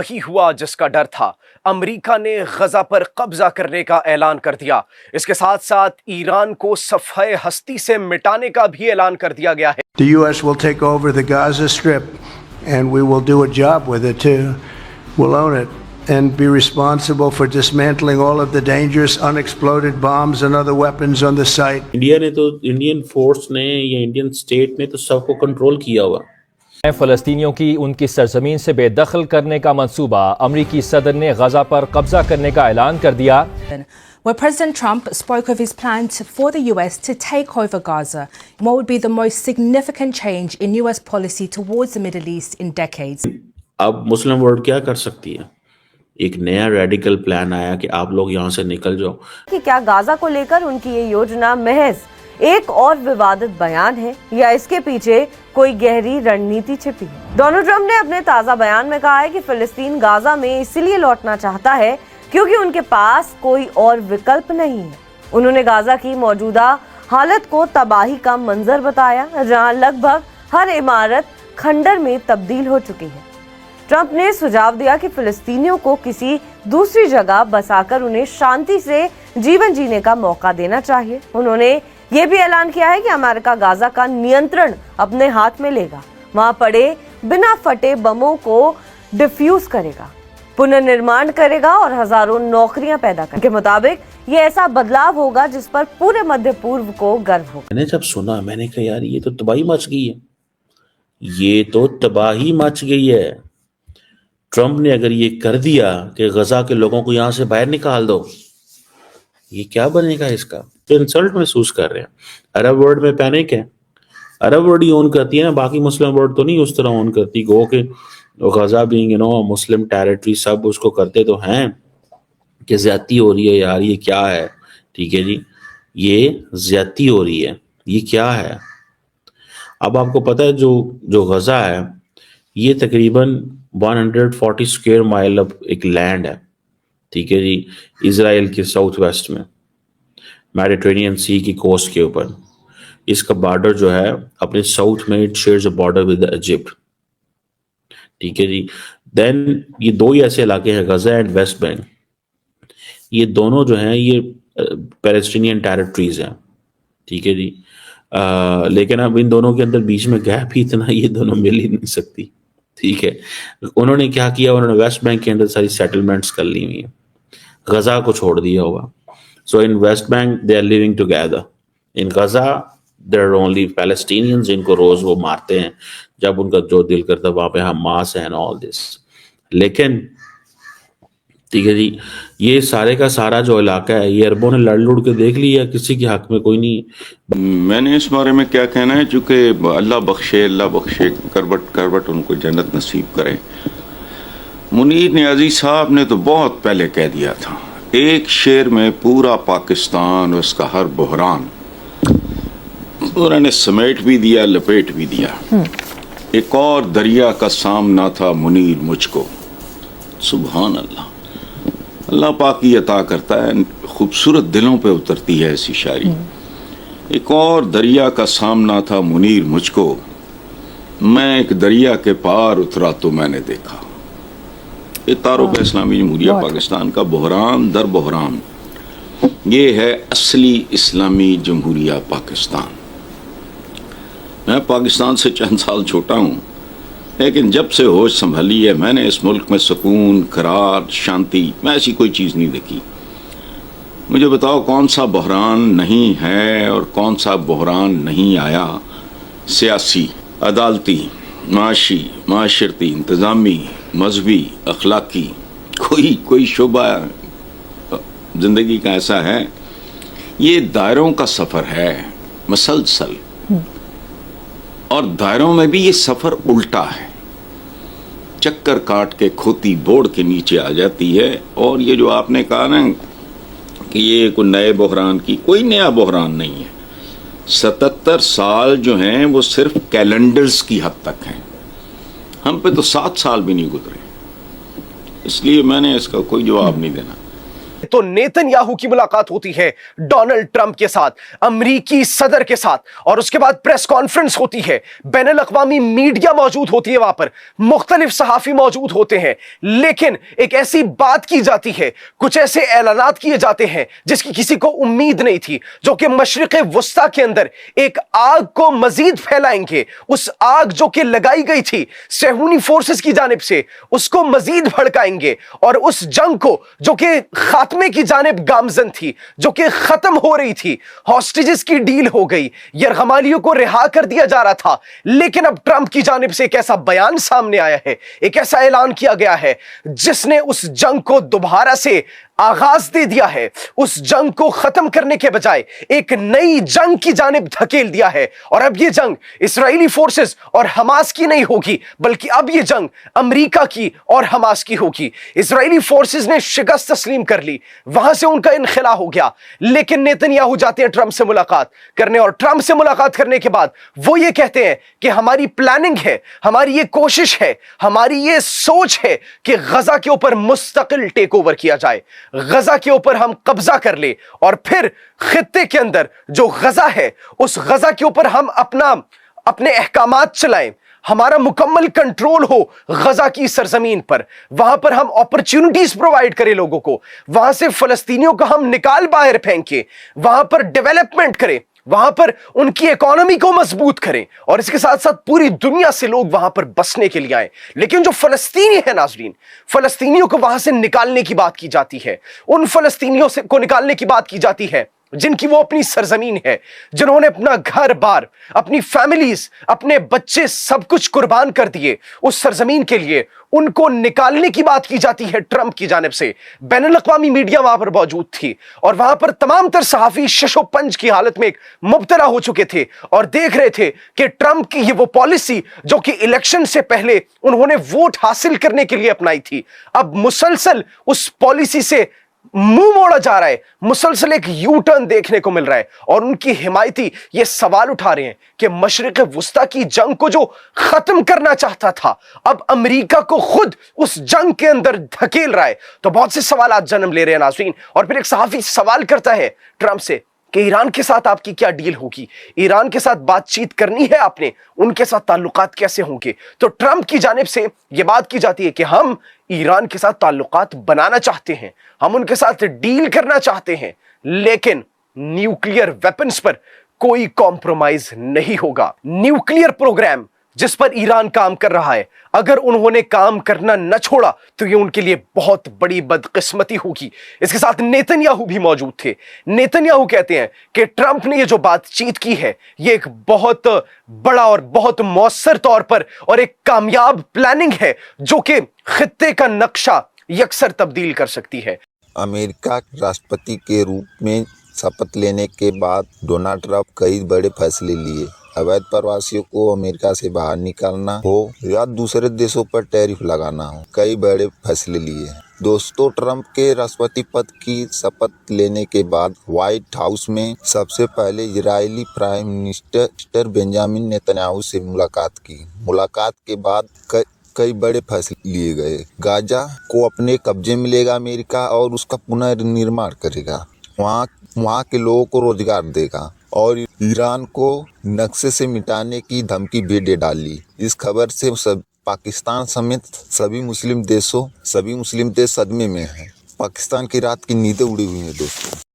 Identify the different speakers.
Speaker 1: वही हुआ जिसका डर था। अमेरिका ने गजा पर कब्जा करने का ऐलान कर दिया। इसके साथ साथ ईरान को सफ़े हस्ती से मिटाने का भी ऐलान कर दिया गया है।
Speaker 2: The U.S. will take over the Gaza Strip, and we will do a job with it too. We'll own it and be responsible for dismantling all of the dangerous unexploded bombs and other weapons on the site.
Speaker 3: Indian force ने या Indian state ने तो सबको control किया हुआ।
Speaker 4: फ़लस्तीनियों की उनकी सरजमीन से बेदखल करने का मंसूबा। अमरीकी सदर ने गजा पर कब्जा करने का ऐलान कर दिया।
Speaker 5: Where President Trump spoke of his plans for the US to take over Gaza, what would be the most significant change in US policy towards the Middle East in decades.
Speaker 3: अब मुस्लिम वर्ल्ड क्या कर सकती है? एक नया radical plan आया कि आप लोग यहाँ से निकल जाओ।
Speaker 6: कि क्या गाजा को लेकर उनकी ये योजना महज एक और विवादित बयान है या इसके पीछे कोई गहरी रणनीति छिपी है? डोनाल्ड ट्रंप ने अपने ताजा बयान में कहा है कि फिलिस्तीन गाजा में इसलिए लौटना चाहता है क्योंकि उनके पास कोई और विकल्प नहीं है। उन्होंने गाजा की मौजूदा हालत को तबाही का मंजर बताया, जहां लगभग हर इमारत खंडर में तब्दील हो चुकी है। ट्रंप ने सुझाव दिया कि फिलिस्तीनियों को किसी दूसरी जगह बसाकर उन्हें शांति से जीवन जीने का मौका देना चाहिए। उन्होंने ये भी ऐलान किया है कि अमेरिका गाजा का नियंत्रण अपने हाथ में लेगा, वहां पड़े बिना फटे बमों को डिफ्यूज करेगा, पुनर्निर्माण करेगा और हजारों नौकरियां पैदा करेगा। के मुताबिक ये ऐसा बदलाव होगा जिस पर पूरे मध्य पूर्व को गर्व होगा।
Speaker 3: मैंने जब सुना मैंने कहा यार ये तो तबाही मच गई है, ये तो तबाही मच गई है। ट्रंप ने अगर ये कर दिया कि गजा के लोगों को यहां से बाहर निकाल दो, ये क्या बनेगा? इसका तो इंसल्ट महसूस कर रहे हैं। अरब वर्ल्ड में पैनिक है। अरब वर्ल्ड ही ओन करती है ना, बाकी मुस्लिम वर्ल्ड तो नहीं उस तरह ओन करती। गो के गजा बीइंग मुस्लिम टेरिटरी सब उसको करते तो हैं कि ज्यादती हो रही है यार, ये क्या है? ठीक है जी, ये ज्यादती हो रही है, ये क्या है? अब आपको पता है जो गजा है ये तकरीबन 140 स्क्वायर माइल अब एक लैंड है। ठीक है जी, इजराइल के साउथ वेस्ट में मेडिटेरेनियन सी की कोस्ट के ऊपर। इसका बॉर्डर जो है अपने साउथ में it shares a border with Egypt. ठीक है जी, देन ये दो ही ऐसे इलाके हैं, गजा एंड वेस्ट बैंक। ये दोनों जो हैं ये पैलेस्टीनियन टेरिटरीज हैं। ठीक है जी, लेकिन अब इन दोनों के अंदर बीच में गैप ही इतना, ये दोनों मिल ही नहीं सकती। ठीक है, उन्होंने क्या किया, उन्होंने वेस्ट बैंक के अंदर सारी सेटलमेंट्स कर ली हुई है, गजा को छोड़ दिया हुआ। So in West Bank they are living together, in Gaza there are only Palestinians, जिनको रोज वो मारते हैं जब उनका जो दिल करता है, वहां पे हमास है एंड ऑल दिस। लेकिन ठीक है जी, ये सारे का सारा जो इलाका है ये अरबों ने लड़ लुड़ के देख लिया, किसी के हक में कोई नहीं।
Speaker 7: मैंने इस बारे में क्या कहना है, चूंकि अल्लाह बख्शे करबट उनको जन्नत नसीब करे। मुनीर नियाजी साहब ने तो बहुत पहले कह दिया था, एक शेर में पूरा पाकिस्तान और उसका हर बहरान उन्होंने समेट भी दिया, लपेट भी दिया। एक और दरिया का सामना था मुनीर मुझको। सुभान अल्लाह, अल्लाह पाक ही अता करता है, खूबसूरत दिलों पे उतरती है ऐसी शायरी। एक और दरिया का सामना था मुनीर मुझको, मैं एक दरिया के पार उतरा तो मैंने देखा। ये तारुफ इस्लामी जमहूरिया पाकिस्तान का बहरान दर बहरान, ये है असली इस्लामी जमहूरिया पाकिस्तान। मैं पाकिस्तान से चंद साल छोटा हूँ, लेकिन जब से होश संभाली है मैंने इस मुल्क में सुकून, करार, शांति, मैं ऐसी कोई चीज़ नहीं देखी। मुझे बताओ कौन सा बहरान नहीं है और कौन सा बहरान नहीं आया? सियासी, अदालती, माशी, माशरती, इंतज़ामी, मजहबी, अखलाकी, कोई शोबा ज़िंदगी का ऐसा है, ये दायरों का सफ़र है मसलसल, और दायरों में भी ये सफ़र उल्टा है, चक्कर काट के खोती बोर्ड के नीचे आ जाती है। और ये जो आपने कहा ना कि ये कोई नए बहरान की, कोई नया बहरान नहीं है। 77 साल जो हैं वो सिर्फ कैलेंडर्स की हद तक हैं, हम पे तो 7 साल भी नहीं गुजरे, इसलिए मैंने इसका कोई जवाब नहीं देना।
Speaker 1: तो नेतन्याहू की मुलाकात होती है डोनाल्ड ट्रंप के साथ, अमेरिकी सदर के साथ, और उसके बाद प्रेस कॉन्फ्रेंस होती है, बैनुल अक़वामी मीडिया मौजूद होती है, वहां पर मुख्तलिफ सहाफी मौजूद होते हैं। लेकिन एक ऐसी बात की जाती है, कुछ ऐसे ऐलानात किए जाते हैं जिसकी किसी को उम्मीद नहीं थी, जो कि मशरिक़े वस्ता के अंदर एक आग को मजीद फैलाएंगे। उस आग जो कि लगाई गई थी सेहूनी फोर्सेस की जानिब से, उसको मजीद भड़काएंगे, और उस जंग को जो कि खात्मे की जानिब गामजन थी, जो कि खत्म हो रही थी, हॉस्टेजेस की डील हो गई, यरगमालियों को रिहा कर दिया जा रहा था। लेकिन अब ट्रंप की जानिब से एक ऐसा बयान सामने आया है, एक ऐसा ऐलान किया गया है जिसने उस जंग को दोबारा से आगाज दे दिया है, उस जंग को खत्म करने के बजाय एक नई जंग की जानिब धकेल दिया है। और अब ये जंग इस्राएली फोर्सेस और हमास की नहीं होगी, बल्कि अब ये जंग अमेरिका की और हमास की होगी। इस्राएली फोर्सेस ने शिकस्त तस्लीम कर ली, वहां से उनका इनखिला हो गया, लेकिन नेतन्याहू जाते हैं ट्रंप से मुलाकात करने, और ट्रंप से मुलाकात करने के बाद वो ये कहते हैं कि हमारी प्लानिंग है, हमारी ये कोशिश है, हमारी ये सोच है कि गजा के ऊपर मुस्तकिल टेक ओवर किया जाए, गजा के ऊपर हम कब्जा कर ले, और फिर खित्ते के अंदर जो गजा है उस गजा के ऊपर हम अपने अहकामात चलाएं, हमारा मुकम्मल कंट्रोल हो गजा की सरजमीन पर, वहां पर हम अपॉर्चुनिटीज प्रोवाइड करें लोगों को, वहां से फलस्तीनियों को हम निकाल बाहर फेंके, वहां पर डेवलपमेंट करें, वहां पर उनकी इकोनॉमी को मजबूत करें, और इसके साथ साथ पूरी दुनिया से लोग वहां पर बसने के लिए आए। लेकिन जो फलस्तीनी है नाजरीन, फलस्तीनियों को वहां से निकालने की बात की जाती है, उन फलस्तीनियों से को निकालने की बात की जाती है जिनकी वो अपनी सरजमीन है, जिन्होंने अपना घर बार, अपनी फैमिलीज, अपने बच्चे सब कुछ कुर्बान कर दिए उस सरजमीन के लिए, उनको निकालने की बात की जाती है ट्रंप की जानिब से। बैनुल अक़वामी मीडिया वहां पर मौजूद थी, और वहां पर तमाम तर सहाफी शशोपंज की हालत में मुब्तला हो चुके थे और देख रहे थे कि ट्रंप की ये वो पॉलिसी जो कि इलेक्शन से पहले उन्होंने वोट हासिल करने के लिए अपनाई थी, अब मुसलसल उस पॉलिसी से मुंह मोड़ा जा रहा है, मुसलसल एक यू टर्न देखने को मिल रहा है। और उनकी हिमायती ये सवाल उठा रहे हैं कि मशरिक़ वस्ता की जंग को जो खत्म करना चाहता था, अब अमेरिका को खुद उस जंग के अंदर धकेल रहा है। तो बहुत से सवाल आज जन्म ले रहे हैं नाज़रीन। और फिर एक सहाफ़ी सवाल करता है ट्रंप से कि ईरान के साथ आपकी क्या डील होगी, ईरान के साथ बातचीत करनी है आपने, उनके साथ ताल्लुकात कैसे होंगे। तो ट्रंप की जानिब से यह बात की जाती है कि हम ईरान के साथ ताल्लुकात बनाना चाहते हैं, हम उनके साथ डील करना चाहते हैं, लेकिन न्यूक्लियर वेपन्स पर कोई कॉम्प्रोमाइज नहीं होगा। न्यूक्लियर प्रोग्राम जिस पर ईरान काम कर रहा है, अगर उन्होंने काम करना न छोड़ा तो ये उनके लिए बहुत बड़ी बदकिस्मती होगी। इसके साथ नेतन्याहू भी मौजूद थे। नेतन्याहू कहते हैं कि ट्रंप ने ये जो बातचीत की है, ये एक बहुत बड़ा और बहुत मौसर तौर पर और एक कामयाब प्लानिंग है जो कि खित्ते का नक्शा यकसर तब्दील कर सकती है।
Speaker 8: अमेरिका राष्ट्रपति के रूप में शपथ लेने के बाद डोनाल्ड ट्रंप कई बड़े फैसले लिए। अवैध प्रवासियों को अमेरिका से बाहर निकालना हो या दूसरे देशों पर टैरिफ लगाना हो, कई बड़े फैसले लिए। दोस्तों, ट्रंप के राष्ट्रपति पद की शपथ लेने के बाद व्हाइट हाउस में सबसे पहले Israeli prime minister Benjamin Netanyahu से मुलाकात की। मुलाकात के बाद कई बड़े फैसले लिए गए। गाजा को अपने कब्जे में लेगा अमेरिका और उसका पुनर्निर्माण करेगा, वहाँ के लोगों को रोजगार देगा, और ईरान को नक्शे से मिटाने की धमकी भी दे डाली। इस खबर से पाकिस्तान समेत सभी मुस्लिम देश सदमे में हैं। पाकिस्तान की रात की नींदें उड़ी हुई हैं दोस्तों।